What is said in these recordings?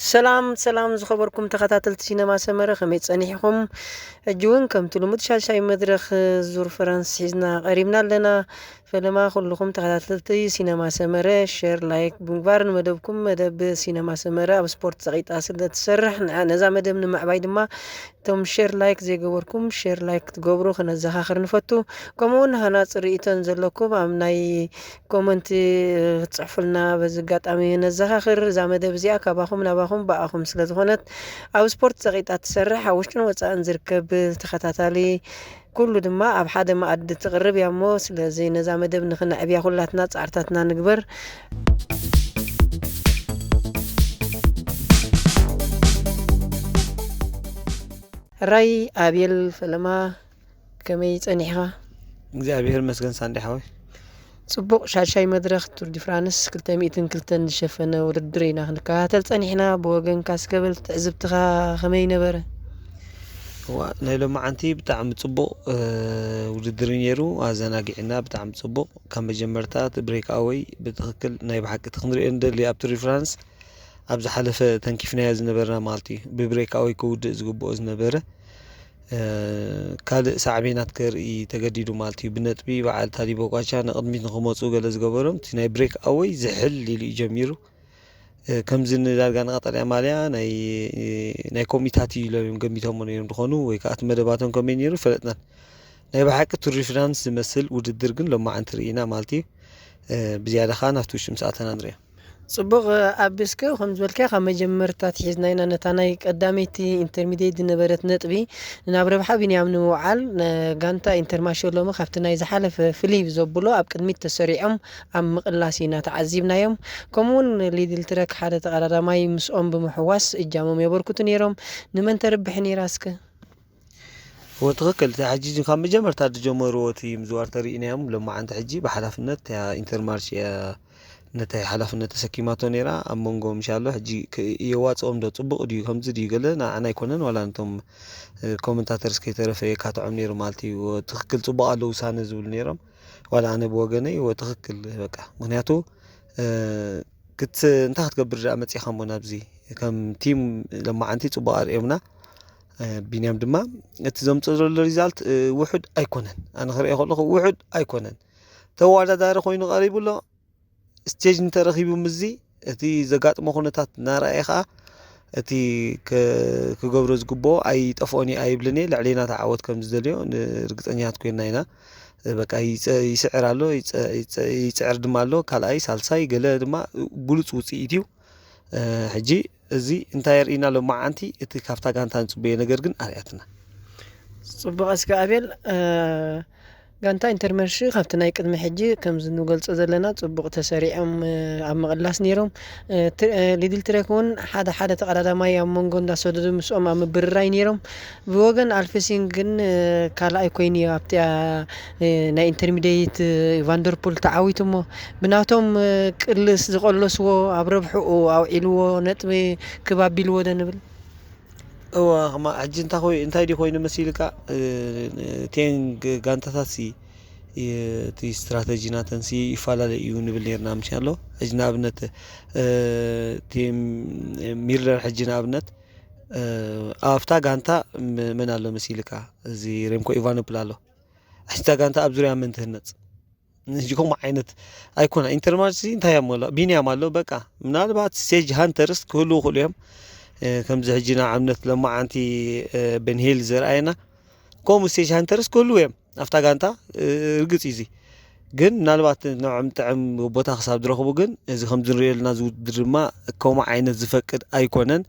سلام زخبركم تخاتلت سينما سمرة خميت صنيحكم الجوين كم تلمد شاي مدرخ زور فرنسا حزنا قريبنا لنا فلما كلكم تخاتلت سينما سمرة شير لايك بمبارن مدبكم مدب سينما سمرة أو سبورت صغيط أصل تسرح نزا مدب نمع بايد ما توم شير لايك زي جبركم شير لايك تجبروا خنا زخاخر نفتو كمون هنا صريتن زلكم أمناي كومنت تصحفلنا بزقات أمين الزخاخر زامدب زي أكباهم نباهم بأخم سلطونت أو سبورت صغيط تسرح وشنو وتأن زركب تخاتالي كل دما أب حدا ما قد تقرب يا موس لزي نظام دب نخنا أبيا كلاتنا تعرتنا نكبر راي أبيل فلما كمي تنيحها እግዚአብሔር መስገን ሳንዲሓዊ ጽቡቅ ሻሻይ መድረኽ ቱር ዲ ፍራንስ 200 ዝሸፈነ ውድድር ኢና ክንከታተል ጸኒሕና ብወገን ካስከብል ትዕዝብትኻ ከመይ ነበረ ናይ ሎማዓንቲ ብጣዕሚ ጽቡቅ ውድድር ነይሩ ኣዘናጊዕና ብጣዕሚ ጽቡቅ ከም መጀመርታት ብሬክ ኣዌይ ብትክክል ናይ ብሓቂ ትክንሪኦ እንደሊ ኣብ ቱር ዲ ፍራንስ ኣብ ዝሓለፈ ተንኪፍናያ ዝነበርና ማለት እዩ ብብሬክ ኣዌይ ክውድእ ዝግብኦ ዝነበረ ካልእ ሳዕቤናት ከርኢ ተገዲዱ ማለት እዩ ብነጥቢ በዓል ታዲቦ ቋቻ ንቅድሚት ንክመፁ ገለ ዝገበሮም እቲ ናይ ብሬክ ኣዌይ ዝሕል ኢሉ እዩ ጀሚሩ ከምዚ ንዳርጋ ንቀጠልያ ማልያ ናይ ኮሚታት እዩ ኢሎም ገሚቶሞ ነይሮም ድኾኑ ወይ ከዓ እቲ መደባቶም ከመይ ነይሩ ፈለጥናን ናይ ብሓቂ ቱር ዲ ፍራንስ ዝመስል ውድድር ግን ሎማዓንቲ ርኢና ማለት እዩ ብዝያዳ ከዓ ናብቲ ውሽጢ ምስኣተና ንሪኦ ጽቡቅ ኣቢስከ ከም ዝበልካ ካብ መጀመርታት ሒዝናይና ነታ ናይ ቀዳመይቲ ኢንተርሚዲየት ዝነበረት ነጥቢ ናብ ረብሓ ቢንያም ንምውዓል ጋንታ ኢንተርማሽሎሞ ካብቲ ናይ ዝሓለፈ ፍልይ ዘብሎ ኣብ ቅድሚት ተሰሪዖም ኣብ ምቕላስ ኢና ተዓዚብናዮም ከምኡውን ሊድል ትረክ ሓደ ተቐዳዳማይ ምስኦም ብምሕዋስ እጃሞም የበርክቱ ነይሮም ንመን ተርብሕ ነይራስከ وتغكل تحجيج كان مجمرت تجمروا تي مزوار تريناهم لما عند حجي بحلفنت يا انترمارش يا نتاي حلفنت تسكيماتو نيرا امونغو ان شاء الله حجي يواصوم دو صبق ديو كمز ديو قالنا انا يكونن ولا انتم كومنتاتورز كيترفي كاتعم نيرو مالتي وتغكل صبق لو سانزول نيرم ولا انا بوغني وتغكل بقى معناتو كنت انت هتكبر امصي خمونا بزي كم تيم لما انتي صبق اريمنا بينيام دما اتزمصلو ريزالت وحد ايكونن انا خري خلخ وحد ايكونن توالدار خوينو قريبلو ستيج نترخيبو مزي اتي زغاطمو خنتات نرايخا اتي كغبرو زغبو اي طفوني اي بلني لعلينا تعود كم زدليو رغطنيات كويناينا بقى يسعرالو يسعر دمالو كالاي سالساي غلا دما بلص وصيتيو حجي እዚ እንታይ ይርኢና ሎ ማዓንቲ እቲ ካፍታ ጋንታን ጽበየ ነገር ግን አርያትና ጽቡቅ እስከ አቤል ጋንታ ኢንተርመርሽ ካብቲ ናይ ቅድሚ ሕጂ ከም ዝንገልጾ ዘለና ጽቡቅ ተሰሪዖም ኣብ መቕላስ ነይሮም ሊድል ትረክውን ሓደ ተቀዳዳማይ ኣብ መንጎ እንዳሰደዱ ምስኦም ኣብ ምብርራይ ነይሮም ብወገን አልፌሲን ግን ካልኣይ ኮይኑ ኣብቲ ናይ ኢንተርሚዲየት ቫንደርፑል ተዓዊቱሞ ብናቶም ቅልስ ዝቆለስዎ ኣብ ረብሕኡ ኣውዒልዎ ነጥቢ ክባቢልዎ ደንብል ما عجنت أخوي أنت هيدي خوي نمسيلك تين قانتاتي تي استراتيجيات تنسي فعلا ليون بالنيرنا مش الله أجنابنت تيم ميرلر حجنابنت أفتا قانتا من الله مسيلك زي ريمكو إيفانو بلالو أشتا قانتا أبزوريا من تهنت نجيكم عينت أيكون إنترمارسي أنت يا مولا بيني يا مالو بقى من هذا بعد سيج هانترست كله خليهم كم زهجنا عملت لما أنتي بنهيل زرعنا كوم ستيج هانترز كله يوم أفتاقانتا رقص إيزي جن نالبات نوع متعم وبطاخ صاب درخو جن إذا خمس ريال نازود درما كوم عين الزفكر أيقونن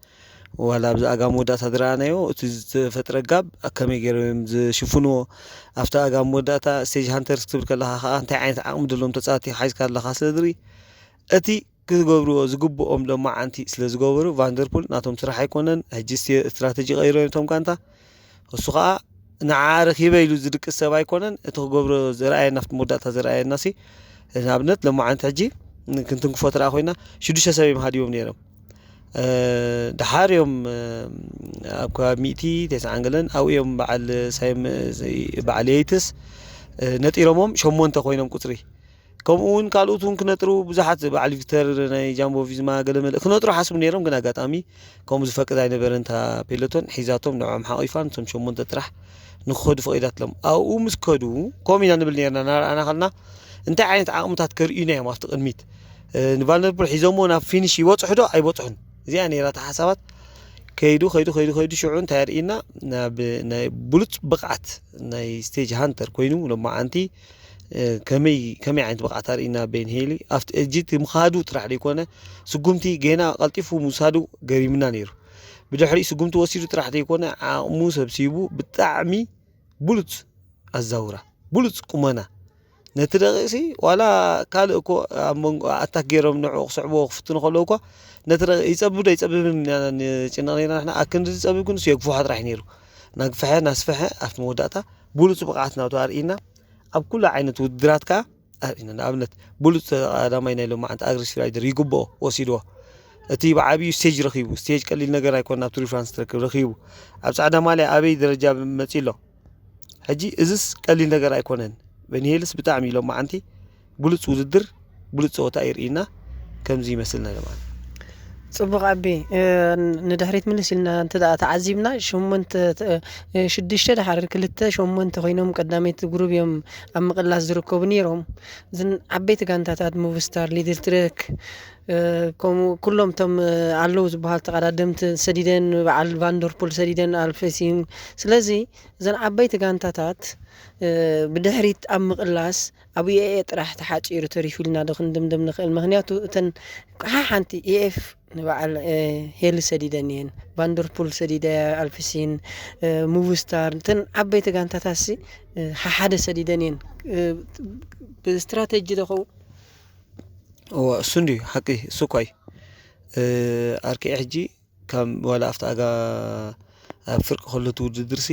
ولا بز أقامودا تدرانه يو فترة قاب أكمل يجرم شوفونه أفتى أقامودا ستيج هانترز كتب كلها أنت عين عقم دلهم تساتي حيز كله خاص دري أتي كغبرو زغبኦም ሎ ማዓንቲ ስለ ዝገበሩ ቫንደርፑል ናቶም ስራሕ ኣይኮነን ሕጂ ስትራቴጂ ቀይሮም ቶም ጋንታ እሱ ከዓ ንዓርኽ ይበይሉ ዝድቅስ ሰብ ኣይኮነን እቲ ክገብሮ ዘርኣየና ናፍቲ መወዳእታ ዘርኣየና ሲ ንኣብነት ሎ ማዓንቲ ሕጂ ክንትንክፎ ተራ ኮይና 6 ሰብ ይምሃድዮም ነይሮም ድሓርዮም ኣብ ከባቢ 190 ገለን ኣብዮም በዓል ሳይም በዓል የይትስ ነጢሮሞም 8 ኮይኖም ቁፅሪ ከምኡውን ካልኦቱን ክነጥሩ ብዙሓት በዓል ቪክተር ናይ ጃምቦ ቪዝማ ገለመለ ክነጥሩ ሓስቡ ነይሮም ግን ኣጋጣሚ ከምኡ ዝፈቅድ ኣይነበረን እታ ፔሎቶን ሒዛቶም ንዖም ሓቂፋን እቶም 8 ጥራሕ ንክኸዱ ፈቂዳትሎም ኣብኡ ምስ ከዱ ከምኡ ኢና ንብል ነርና ናርኣና ከልና እንታይ ዓይነት ዓቕምታት ከርእዩና እዮም ኣብቲ ቅድሚት ንቫልነርፑል ሒዞሞ ናብ ፊኒሽ ይበፅሑ ዶ ኣይበፅሑን እዚኣ ነይራታ ሓሳባት ከይዱ ሽዑ እንታይ ርኢና ናብ ናይ ብሉፅ ብቕዓት ናይ ስቴጅ ሃንተር ኮይኑ ሎማዓንቲ ከመይ ዓይነት ብቕዓት ርኢና ቤን ሄሊ ኣብቲ እጅት ምኻዱ ጥራሕ ዘይኮነ ስጉምቲ ገና ቀልጢፉ ምውሳዱ ገሪምና ነይሩ ብድሕሪ ስጉምቲ ወሲዱ ጥራሕ ዘይኮነ ዓቕሙ ሰብሲቡ ብጣዕሚ ብሉፅ ኣዛውራ ብሉፅ ቁመና ነቲ ደቂሲ ዋላ ካልእ እኮ ኣብ መንጎ ኣታክ ገይሮም ንዕኡ ክስዕቦ ክፍትኑ ከለዉ እኳ ነቲ ይፀብብ ዶ ይፀብብን ጭንቕ ነርና ንሕና ኣክንዲ ዝፀብብ ግን የግፍሖ ጥራሕ ነይሩ ናግፍሐ ናስፈሐ ኣብቲ መወዳእታ ብሉፅ ብቕዓት ናቱ ኣርኢና ኣብ ኩሉ ዓይነት ውድድራት ከዓ ኣርኢና ንኣብነት ብሉፅ ቀዳማይ ናይ ሎማዓንቲ ኣግሬሲቭ ራይደር ይግብኦ ወሲድዎ እቲ ብዓብዩ ስቴጅ ረኺቡ ስቴጅ ቀሊል ነገር ኣይኮነ ኣብ ቱር ደ ፍራንስ ትረክብ ረኺቡ ኣብ ጻዕዳ ማልያ ኣበይ ደረጃ መፂሎ ሕጂ እዝስ ቀሊል ነገር ኣይኮነን በኒሄልስ ብጣዕሚ ሎማዓንቲ ብሉፅ ውድድር ብሉፅ ፀወታ ይርኢና ከምዚ ይመስል ነገር ማለት ጽቡቕ ኣቤ ንድሕሪት ምልስ ኢልና እንተዳ ተዓዚብና 6 ድሓር 2-8 ኮይኖም ቀዳመይቲ ግሩብ እዮም ኣብ ምቕላስ ዝርከቡ ነይሮም እዘን ዓበይቲ ጋንታታት ሙቭስታር ሊድል ትረክ ከምኡ ኩሎም እቶም ኣለዉ ዝበሃል ተቐዳደምቲ ሰዲደን በዓል ቫንደርፑል ሰዲደን ኣልፌሲን ስለዚ እዘን ዓበይቲ ጋንታታት ብድሕሪት ኣብ ምቕላስ ኣብ ኤኤ ጥራሕ ተሓፂሩ ተሪፉ ኢልና ዶ ክንድምድም ንኽእል ምክንያቱ እተን ሓንቲ ኤኤፍ ንበዓል ሄሊ ሰዲደን እየን ቫንደርፑል ሰዲደ ኣልፌሲን ሙቭስታር እተን ዓበይቲ ጋንታታሲ ሓደ ሰዲደን እየን ብስትራቴጂ ደኸው እሱንዲ ሓቂ እሱኳይ ኣርኪዕ ሕጂ ከም ዋላ ኣፍቲ ኣጋ ኣብ ፍርቂ ከሎ ትውድድርሲ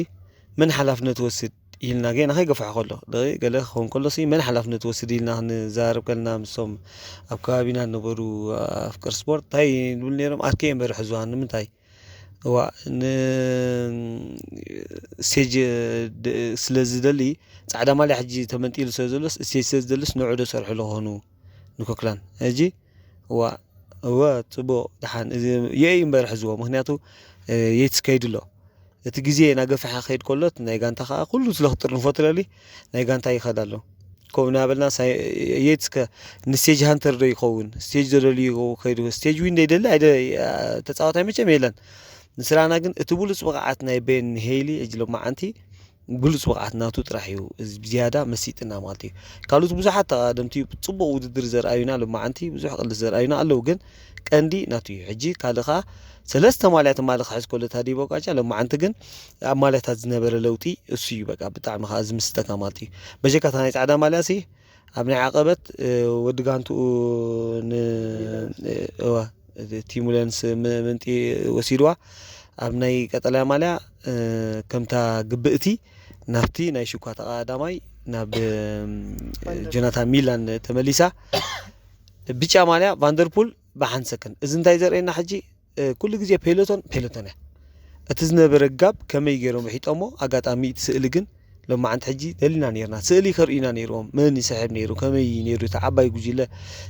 መን ሓላፍነት ወስድ ኢልና ገና ከይገፍሖ ከሎ ገለ ክኸውን ከሎሲ መን ሓላፍነት ወስድ ኢልና ክንዛረብ ከለና ምሶም ኣብ ከባቢና ዝነበሩ ኣፍቀር ስፖርት እንታይ ንብል ነይሮም ኣርኪዕ እምበር ሕዝዋ ንምንታይ እዋ ስቴጅ ስለዝደሊ ጻዕዳ ማልያ ሕጂ ተመንጢሉ ስለዘሎስ ስቴጅ ስለዝደልስ ንዑ ዶ ሰርሑ ዝኾኑ ንኮክላን እጂ እዋ ጽቡቕ ድሓን የይ እምበር ሕዝዎ ምክንያቱ የትስ ከይድሎ እቲ ግዜ ናገፍሐ ከይድ ከሎት ናይ ጋንታ ከዓ ኩሉ ስለክጥር ንፈትለሊ ናይ ጋንታ ይኸዳ ኣሎ ከምኡ ናበልና የትስ ንስቴጅ ሃንተር ዶ ይኸውን ስቴጅ ዘደልዩ ከይዱ ስቴጅ ዊን ደይደሊ ኣይደ ተፃዋታይ መቸም የለን ንስራና ግን እቲ ብሉፅ ብቕዓት ናይ ቤን ሄሊ እጅ ሎማዓንቲ ብሉፅ ብቕዓት ናቱ ጥራሕ እዩ ዝያዳ መሲጥና ማለት እዩ ካልኦት ብዙሓት ተቐዳደምቲ ፅቡቕ ውድድር ዘርኣዩና ሎማዓንቲ ብዙሕ ቅልስ ዘርኣዩና ኣለዉ ግን ቀንዲ ናቱ እዩ ሕጂ ካልእ ከዓ 3 ማልያት ማልኽ ሕዝ ከሎ ታዲ ቦቃጫ ሎማዓንቲ ግን ኣብ ማልያታት ዝነበረ ለውጢ እሱ እዩ በቃ ብጣዕሚ ከዓ ዝምስጠካ ማለት እዩ በጀካታ ናይ ጻዕዳ ማልያሲ ኣብ ናይ ዓቐበት ወዲ ጋንትኡ ቲሙለንስ ምንጢ ወሲድዋ ኣብ ናይ ቀጠልያ ማልያ ከምታ ግብእቲ ናብቲ ናይ ሽኳ ተቐዳማይ ናብ ጆናታን ሚላን ተመሊሳ ብጫ ማልያ ቫንደርፑል ብሓን ሰከንድ እዚ እንታይ ዘርእየና ሕጂ ኩሉ ግዜ ፔሎቶን እያ እቲ ዝነበረ ጋብ ከመይ ገይሮም ሒጦሞ ኣጋጣሚ እቲ ስእሊ ግን ሎማዓንቲ ሕጂ ደሊና ነርና ስእሊ ከርእዩና ነይሮም መን ይስሕብ ነይሩ ከመይ ነይሩ እታ ዓባይ ጉጅለ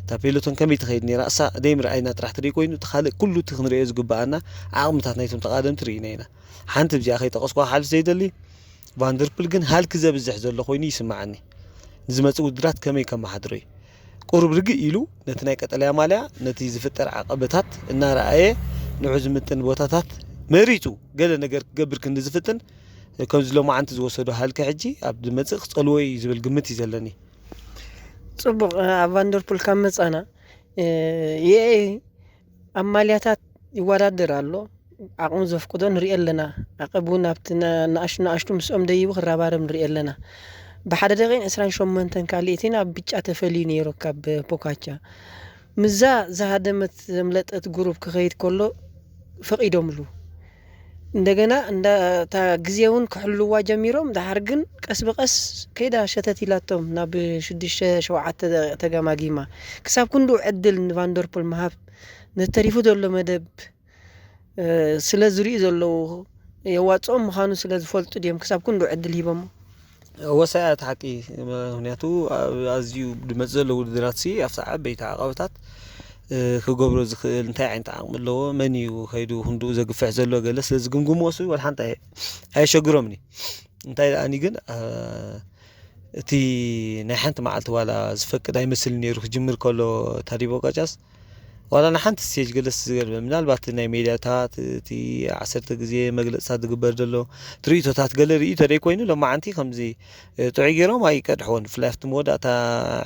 እታ ፔሎቶን ከመይ ትኸይድ ነይራ እሳ ደይምርኣይና ጥራሕ ትርኢ ኮይኑ እቲ ካልእ ኩሉ እቲ ክንሪኦ ዝግባኣና ዓቕምታት ናይቶም ተቐዳደምቲ ርኢና ኢና ሓንቲ ብዚኣ ከይጠቐስኳ ሓልፍ ዘይደሊ ቫንደርፑል ግን ሃልኪ ዘብዝሕ ዘሎ ኮይኑ ይስማዓኒ ንዝመፅእ ውድድራት ከመይ ከመሓድሮ እዩ ቁርብ ርግእ ኢሉ ነቲ ናይ ቀጠልያ ማልያ ነቲ ዝፍጠር ዓቐበታት እናረኣየ ንዑ ዝምጥን ቦታታት መሪፁ ገለ ነገር ክገብር ክንዲ ዝፍጥን ከምዚ ሎማዓንቲ ዝወሰዱ ሃልኪ ሕጂ ኣብ ዝመፅእ ክፀልዎ ዝብል ግምት እዩ ዘለኒ ጽቡቕ ኣብ ቫንደርፑል ካብ መፃና ኣብ ማልያታት ይወዳደር ኣሎ ዓቕሙ ዘፍቅዶ ንሪኦ ኣለና ዓቐቡ ናብቲ ንኣሽቱ ምስኦም ደይቡ ክረባረብ ንሪኦ ኣለና ብሓደ ደቂን 28 ካልእቲን ኣብ ብጫ ተፈልዩ ነይሩ ካብ ፖካቻ ምዛ ዝሃደመት ዘምለጠት ግሩፕ ክኸይድ ከሎ ፈቒዶምሉ እንደገና እንታ ግዜውን ክሕልዋ ጀሚሮም ድሓር ግን ቀስ ብቐስ ከይዳ ሸተት ኢላቶም ናብ 6-7 ተገማጊማ ክሳብ ክንዱ ዕድል ንቫንደርፑል መሃብ ነተሪፉ ዘሎ መደብ ስለ ዝሪኡ ዘለዉ የዋፅኦም ምዃኑ ስለ ዝፈልጡ ድዮም ክሳብ ክንዱ ዕድል ሂቦሞ وسائل حقي هنياتو أزيو بمزل ودراسي أفتح بيت عقبات كجبر زخل انتهى عن تعامل له مني وخيدو هندو زق فعزل له جلس لازم قموسي والحنت هاي شجرمني انتهى أني جن تي نحنت معلت ولا زفك دايما سلني يروح جمر كله تريبو قجاز ولا نحنت السيج جلس من البعض نايميدا تات تي عصرت جزية مجلس صادق بردلو تريتو تات جالري تري كوينو لما عندي خمزي تعيرهم أي كدحون فلافت مودا تا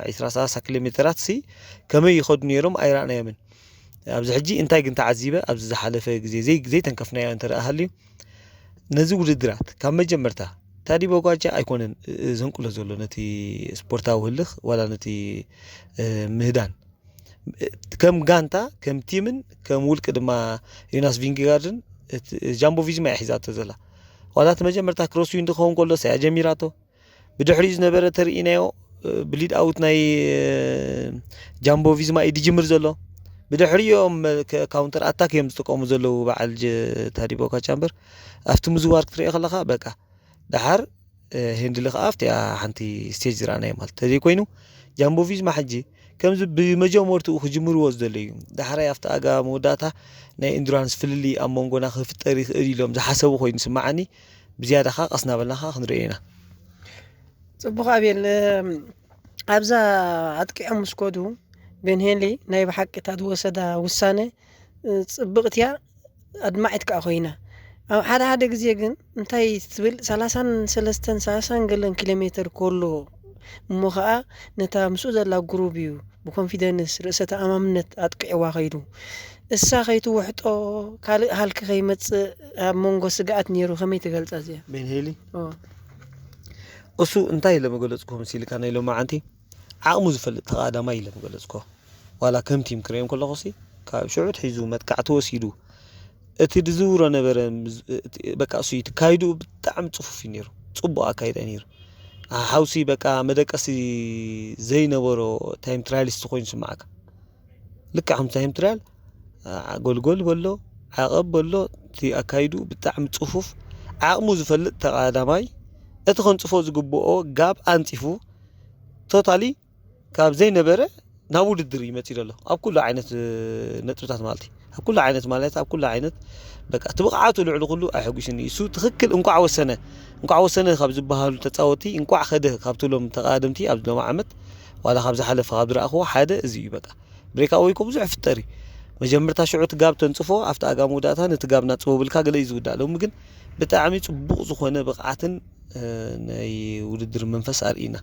10 كيلومترات سي كم ياخذني يوم أي رأنا يمن أبز حجي إنتاج أنت عزيبة أبز حلفة جزية زي تنكفنا أنت أهلي نزول الدرات كم جمرتها تادي بوقاجة أيكون زنقل زولو نتي سبورتا وهلخ ولا نتي مهدان كم غانتا كم تيمن كم ولك دما يوناس فينجاردن جامبو فيز ما يحيزات تزلا ولا تمجمرتا كروس وين دخون كله سيا جميراتو بدحريز نبره ترينايو بليد اوت ناي جامبو فيز ما يدي جمر زلو بدحريوم كاونتر اتاك يم تقوم زلو بعل تادي بوكا تشامبر افت مزوار كتري خلاها بقى دحر هندل خافت يا حنتي ستيج رانا مال تدي كوينو جامبو فيز ما حجي كم بمجمورتو خجمر وزدلي دحر يافت اغا موداتا ناي اندرانس فللي امونغونا خفتري خريلوم زحسبو خوين سمعني بزياده خا قصنا بلناخا خنرينا صبغ ابيل ابزا اتقيم مسكودو بين هنلي ناي بحق تادوسدا وسانه صبغتيا ادمعتك اخوينا حدا غزي ግን እንታይ ትብል 33 ገለን ኪሎሜትር ኮሎ ሙኸአ ነታ ምስኡ ዘላ ግሩብ እዩ ብኮንፊደንስ ርእሰ ተኣማምነት ኣጥቅዕዋ ኸይዱ እሳ ኸይቱ ውሕጦ ካልእ ሃልክ ኸይመጽእ ኣብ መንጎ ስግኣት ነይሩ ከመይ ትገልጻ እዚኣ بين هيلي እሱ እንታይ ለመገለጽኩ ሲልካ ናይ ሎማ ዓንቲ ዓቕሙ ዝፈልጥ ተቓዳማ ኢለ መገለጽኩ ዋላ ከምቲም ክሬም ኮለኹሲ ካብ ሽዑት ሒዙ መጥቃዕቲ ወሲዱ እቲ ድዝውሮ ነበረ በቃ እሱ ይትካይዱ ብጣዕሚ ጽፉፍ ነይሩ ጽቡቕ ኣካይዳ ነይሩ ሓውሲ በቃ መደቀሲ ዘይነበሮ ታይም ትራያሊስት ኮይኑ ስማዓካ ልክዕ ታይም ትራያል ጎልጎል በሎ ዓቐብ በሎ እቲ ኣካይዱ ብጣዕሚ ጽፉፍ ዓቕሙ ዝፈልጥ ተቓዳማይ እቲ ኸንጽፎ ዝግብኦ ጋብ ኣንጺፉ ቶታሊ ካብ ዘይነበረ ናብ ውድድር ይመጽእ ኣሎ ኣብ ኩሉ ዓይነት ነጥብታት ማለት ኣብ ኩሉ ዓይነት ማለት ኣብ ኩሉ ዓይነት በቃ ትብቃዓቱ ልዕሉ ኩሉ ኣይሕጉሽኒ እሱ ትክክል እንቋዕ ወሰነ ካብ ዝበሃሉ ተጻወቲ እንቋዕ ኸደ ካብቶም ተቃደምቲ ኣብ ሎም ዓመት ዋላ ካብ ዝሓለፈ ካብ ዝረኣኽዎ ሓደ እዚ እዩ በቃ ብሬካ ወይ ኮ ብዙሕ ፍጠሪ መጀመርታ ሽዑት ጋብ ተንጽፎ ኣፍታ ኣጋም ወዳእታ ነቲ ጋብ ናጽፎ ብልካ ገለ ይዝውዳእ ሎም ግን ብጣዕሚ ጽቡቕ ዝኾነ ብቕዓትን ናይ ውድድር መንፈስ ኣርኢና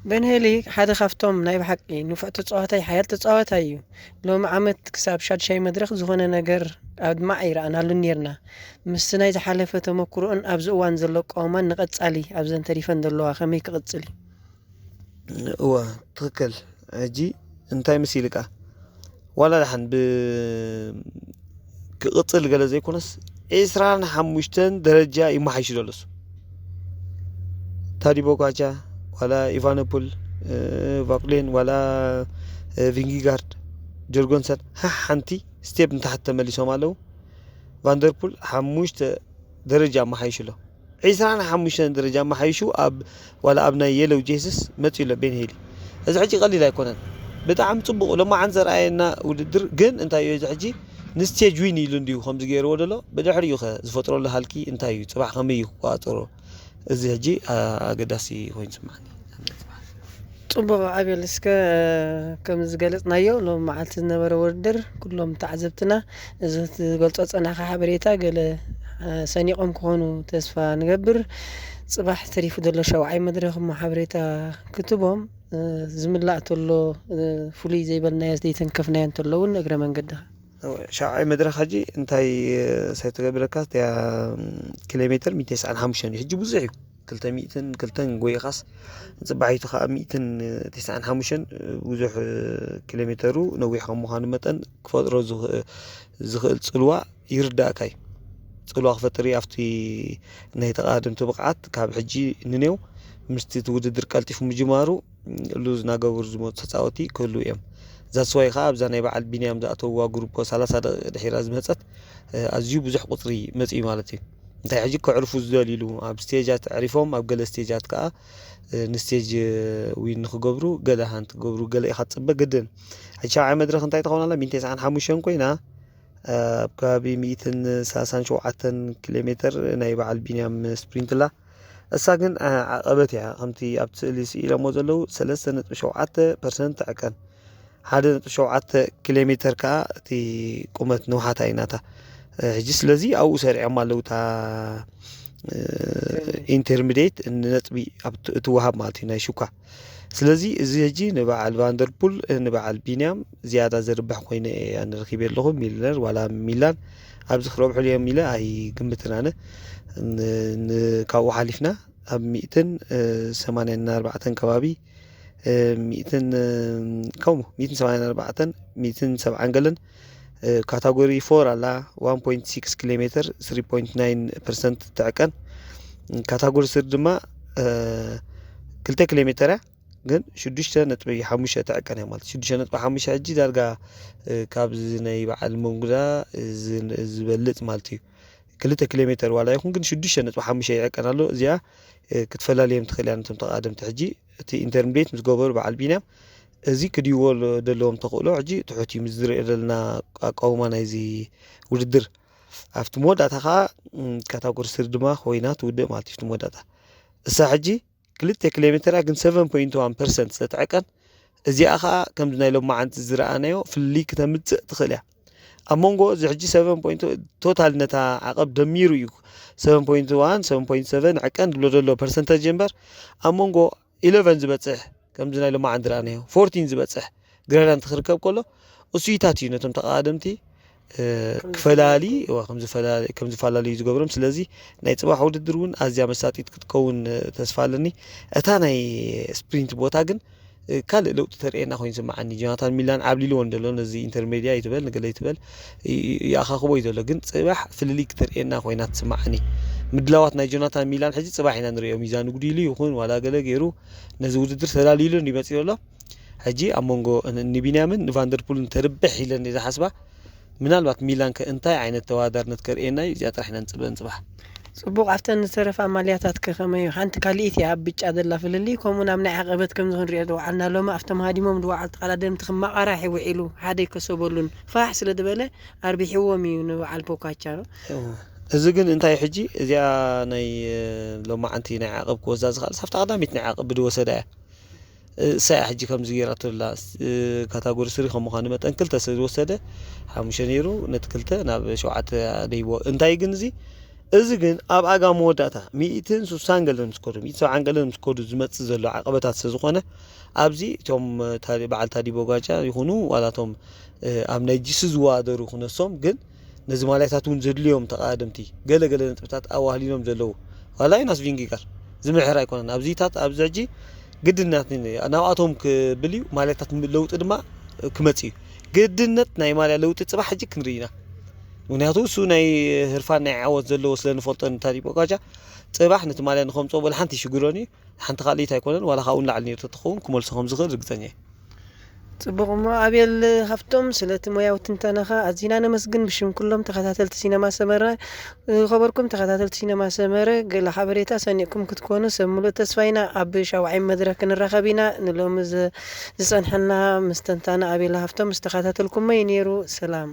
بنهلي حدا خافتم نايب حقي نفعت تصواتي حياة تصواتي لو عمت كساب شاد شي مدرخ زغنا نجر عبد معير أنا لنيرنا مستناي تحلفة تمكرون أبز وان زلق أومان نقص علي أبزن تريفن دلوا خميك قص علي هو تركل أجي انتي مسيلك ولا لحن ب كقصل قال زي كونس إسران حمشتن درجة ما حيشلولس تاري بوكاچا ولا إيفانوبول فاقلين ولا فينجيغارد جورغونسن حنتي ستيب تحت مليسو مالو فاندربول حموشت درجة ما حيشلو عيسران حموشتن درجة ما حيشو أب ولا أبنا يلو جيسس متيلو بين هيلي إذا حجي قليل يكونن بتعم صبغ لما عنزر عينا ودر جن انت يحجي نستيج وين يلنديو خمس غير ودلو بدحريو خ زفطرو لهالكي انت صباح خمي قاطرو እዚ ሕጂ ኣገዳሲ ኮይኑ ስማዕኒ ጽቡቕ ኣብየል እስከ ከም ዝገለጽናዮ ሎም መዓልቲ ዝነበረ ውድድር ኩሎም ተዓዘብትና እዚ ዝገልጾ ጸናኻ ሓበሬታ ገለ ሰኒቖም ክኾኑ ተስፋ ንገብር ጽባሕ ተሪፉ ዘሎ ሸውዓይ መድረኽ ሓበሬታ ክትቦም ዝምላእ ተሎ ፍሉይ ዘይበልናዮ ዘይተንከፍናዮ እንተለውን እግረ መንገድኻ شاعي مدرخ هجي انتي سيتقبلك يا كيلومتر 295 يحجي بزعي كلتن قوي خاص صبعيتو خا 295 بزح كيلومترو نوي خموهان متن كفدرو زخل صلوا يرداكاي صلوا خفتري افتي نهي تقادم تبقعت كاب حجي ننيو مستي توددر قلتي مجمارو لوز ناغور زمو تصاوتي كله يم زاسوي خاب زاني بعد بنيام ذاتوا جروب 30 دحير ازمصت ازيو بزح قطري مصي مالتي እንታይ ሕጂ ክዕርፉ ዝደልዩ ኣብ ስቴጃት ዕሪፎም ኣብ ገለ ስቴጃት ከዓ ንስቴጅ ዊን ክገብሩ ገለ ሃንት ክገብሩ ገለ ኢኻ ትፅበ ግድን ሕጂ ሻውዓይ መድረኽ እንታይ ተኾውን ኣላ 195 ኮይና ኣብ ከባቢ 137 ኪሎ ሜትር ናይ በዓል ቢንያም ስፕሪንት ላ እሳ ግን ዓቐበት እያ ከምቲ ኣብቲ ስእሊ ስኢሎሞ ዘለዉ 3.7% ትዕቀን 1.7 ኪሎ ሜትር ከዓ እቲ ቁመት ንውሓታ ኢናታ ሕጂ ስለዚ ኣብኡ ሰሪዖም ኣለዉ እታ ኢንተርሚዲየት ነጥቢ እትወሃብ ማለት እዩ ናይ ሹካ ስለዚ እዚ ሕጂ ንበዓል ቫንደርፑል ንበዓል ቢንያም ዝያዳ ዝርባሕ ኮይነ ኣነ ረኺበ ኣለኹ ሚለር ዋላ ሚላን ኣብዚ ክረብሑሉ እዮም ኢለ ኣይግምትን ኣነ ካብኡ ሓሊፍና ኣብ 184 ከባቢ 184 170 ገለን ካታጎሪ 4 ኣላ 1.6 ኪሎ ሜትር 3.9% ትዕቀን ካታጎሪ 3 ድማ 2 ኪሎ ሜትር ግን 6.5 ትዕቀን እያ ማለት 6.5 ሕጂ ዳርጋ ካብዚ ናይ በዓል መንጉዳ ዝበልፅ ማለት እዩ 2 ኪሎ ሜትር ዋላ ይኹን ግን 6.5 ይዕቀን ኣሎ እዚኣ ክትፈላለዮም ትኽእል እያ ነቶም ተቓደምቲ ሕጂ እቲ ኢንተርሚዲየት ምስ ገበሩ በዓል ቢንያም እዚ ክድይዎ ደለዎም ተኽእሎ ሕጂ ትሑት እዩ ምስ ዝሪኦ ዘለና ኣቃውማ ናይዚ ውድድር ኣብቲ መወዳእታ ከዓ ካታጎሪ ስር ድማ ኮይና ትውድእ ማለት እዩ መወዳእታ እሳ ሕጂ 2 ኪሎ ሜትር ግን 7.1% ስለትዕቀን እዚኣ ከዓ ከምዚ ናይ ሎማዓንቲ ዝረኣናዮ ፍልይ ክተምፅእ ትኽእል እያ ኣብ መንጎ እዚ ሕጂ 7 ቶታል ነታ ዓቐብ ደሚሩ እዩ 7.1 7.7 ዕቀን ድብሎ ዘሎ ፐርሰንተጅ እምበር ኣብ መንጎ 11 ዝበፅሕ ከምዚ ናይ ሎማዓንቲ ረኣናዮ 14 ዝበፅሕ ግረዳንት ክርከብ ከሎ እሱይታት እዩ ነቶም ተቓደምቲ ክፈላሊ ከም ዝፈላለዩ ዝገብሮም ስለዚ ናይ ፅባሕ ውድድር እውን ኣዝያ መሳጢት ክትከውን ተስፋ ኣለኒ እታ ናይ ስፕሪንት ቦታ ግን ካልእ ለውጢ ተርእየና ኮይኑ ስማዓኒ ጆናታን ሚላን ዓብሊልዎ እንደሎ ነዚ ኢንተርሜድያ ይትበል ንገለ ይትበል ይኣኻኽቦ እዩ ዘሎ ግን ፅባሕ ፍልልይ ክትርእየና ኮይና ትስማዓኒ ምድላዋት ናይ ጆናታን ሚላን ሕጂ ፅባሕ ኢና ንሪኦ ሚዛን ጉዲሉ ይኹን ዋላ ገለ ገይሩ ነዚ ውድድር ተላሊሉ ይመፅእ ዘሎ ሕጂ ኣብ መንጎ ንቢንያምን ንቫንደርፑልን ተርብሕ ኢለን ዝሓስባ ምናልባት ሚላን ከእንታይ ዓይነት ተዋዳርነት ከርእየና እዩ እዚኣ ጥራሕ ኢና ንፅባሕ ጽቡቕ ኣፍተን ዝተረፈ ኣማልያታት ከመይ ሓንቲ ካልኢት እያ ኣብ ብጫ ዘላ ፍልሊ ከምኡ ናብ ናይ ዓቐበት ከም ዝኽንሪኦ ዝወዓልና ሎማ ኣብቶም ሃዲሞም ዝወዓል ተቓዳደምቲ ክመቓራሕ ይውዒሉ ሓደ ይከሰበሉን ፋሕ ስለ ዝበለ ኣርቢሕዎም እዩ ንበዓል ፖካቻ እዚ ግን እንታይ ሕጂ እዚኣ ናይ ሎማዓንቲ ናይ ዓቐብ ክወዛ ዝኽእል ሳብቲ ቀዳሚት ናይ ዓቐብ ብድወሰዳ እያ ሳያ ሕጂ ከምዚ ገይራቶ ዘላ ካታጎሪ ስሪ ከም ምዃኑ መጠን 2 ስለዝወሰደ 5 ነይሩ ነቲ 2 ናብ 7 ደይቦ እንታይ ግን እዚ ግን ኣብ ኣጋ መወዳእታ 160 ገለን ምስኮዱ 170 ገለን ምስኮዱ ዝመፅእ ዘሎ ዓቐበታት ስለዝኾነ ኣብዚ እቶም በዓል ታዲ ቦጋጫ ይኹኑ ዋላቶም ኣብ ናይ ጂሱ ዝዋደሩ ክነሶም ግን ነዚ ማልያታት እውን ዘድልዮም ተቓደምቲ ገለገለ ነጥብታት ኣዋህሊሎም ዘለዉ ዋላ ዩናስ ቪንጊጋር ዝምሕር ኣይኮነን ኣብዚታት ኣብዚ ሕጂ ግድነት ናብኣቶም ክብል እዩ ማልያታት ለውጢ ድማ ክመፅ እዩ ግድነት ናይ ማልያ ለውጢ ፅባሕ ሕጂ ክንርኢ ኢና ምክንያቱ እሱ ናይ ህርፋን ናይ ዓወት ዘለዎ ስለንፈልጦ ታዲ ቦጋጫ ፅባሕ ነቲ ማልያ ንከምፅኦ በለ ሓንቲ ይሽግሮን እዩ ሓንቲ ካልኢት ኣይኮነን ዋላ ካብኡ ንላዕሊ ነይሩ ተትኸውን ክመልሶ ከም ዝኽእል ርግፀኛ እየ ጽቡቕ እሞ ኣብየል ሃፍቶም ስለቲ ሞያዊ ትንተናኻ ኣዝና ነመስግን ብሽም ኩሎም ተኸታተልቲ ሲነማ ሰመረ ኸበርኩም ተኸታተልቲ ሲነማ ሰመረ ገለ ሓበሬታ ሰኒዕኩም ክትኮኑ ሰብ ሙሉእ ተስፋይና ኣብ ሻውዓይ መድረክ ክንራኸብ ኢና ንሎሚ ዝፀንሐና ምስ ተንታና ኣብየል ሃፍቶም ዝተኸታተልኩሞ እዩ ነይሩ ሰላም